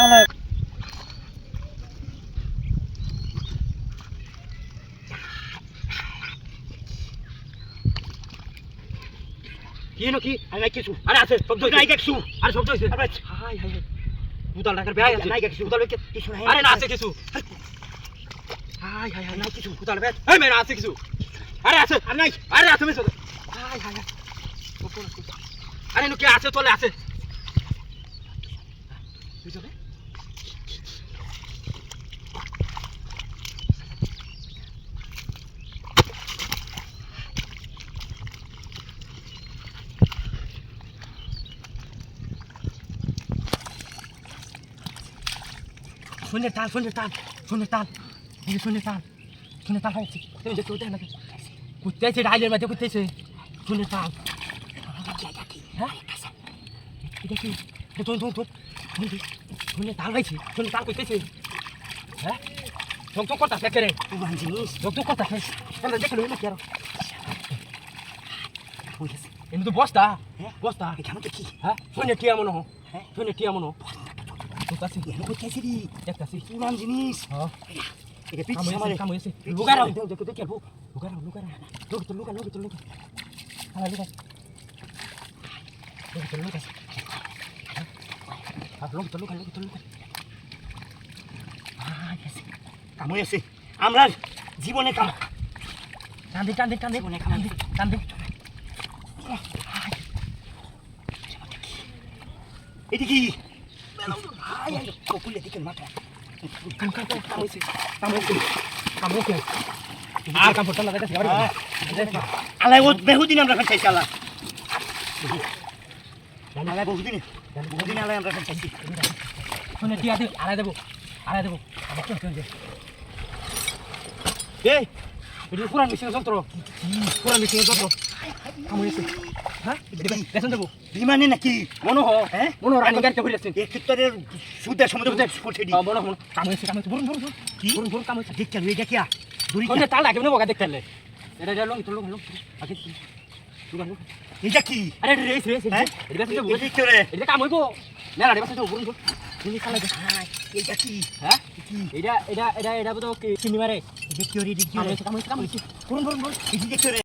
আলাই কি নো কি আরে নাই কিছু আরে আছে শব্দ নাই কিছু আরে শব্দ হইছে আরে হাই হাই বুতাল ঢাকার বেয়াই আছে নাই কিছু বুতাল কিছু নাই আরে না আছে কিছু হাই হাই হাই নাই কিছু বুতাল বেয়াই এই মেরা আছে কিছু আরে আছে আর নাই আরে আছে মেসো হাই হাই হাই আরে নো কি আছে তোলে আছে তুই যাবে শোনের তাল শোনের তাল শোনের তাল এই শোনের তাল শোনের তাল হচ্ছে তুমি যে কোথায় নাকি কোথায় আছে রাইলের মধ্যে কোথায় আছে শোনের তাল হ্যাঁ এটা কি তোর তোর তোর শোনের তাল গাইছি শোনের তাল কোথায় আছে হ্যাঁ ঠক ঠক করতে দেখে রে তুই জিনিস ঠক ঠক করতে তাহলে দেখে লো কি আর এমনি তো বস্তা হ্যাঁ বস্তা এখানে তো কি হ্যাঁ শোনের কি এমন হ্যাঁ শোনের কি এমন কোথায় এখানে কোথায় আছে রে একটা আছে পুরান জিনিস হ্যাঁ এটা পিছে আমারে কাম হইছে লুকারাও দেখো দেখো লুকারাও লোক তো লুকা আলা লুকা লোক তো লুকা আর লোক তো লুকা কাম হইছে আমরা জীবনে কাম টান দে জীবনে কাম টান দে এটা কি ay ay kokule diken mata kamu sih আর কাম করতে লাগাইতে সিগারেট আলাই ও বহুদিন আমরা খাইছি শালা আলাই বহুদিন আলাই আমরা খাইছি শুনে দিয়া দে আলাই দেব আমার তো চলে এই এটা পুরান মিশিং যন্ত্র কামু এসে হ্যাঁ দেখেন দেবো বিমানে নাকি মনে হয় হ্যাঁ মনে হয় রানী গাড়িতে ঘুরে যাচ্ছেন এই ক্ষেত্রে সুদের সমুদ্র পৌঁছে দি মনে হয় কামু এসে বরুন কামু এসে দেখতে এটা কি দড়ি কোন তাল লাগে না বগা দেখতে এটা লং আগে তুই এটা কি আরে রেস হ্যাঁ এটা তো বলি করে এটা কাম হইবো না রে বাসা তো বরুন তুমি খালা দে এটা কি হ্যাঁ এটা বড় কি চিনি মারে দেখি ওরে কামু এসে বরুন এই দেখতে রে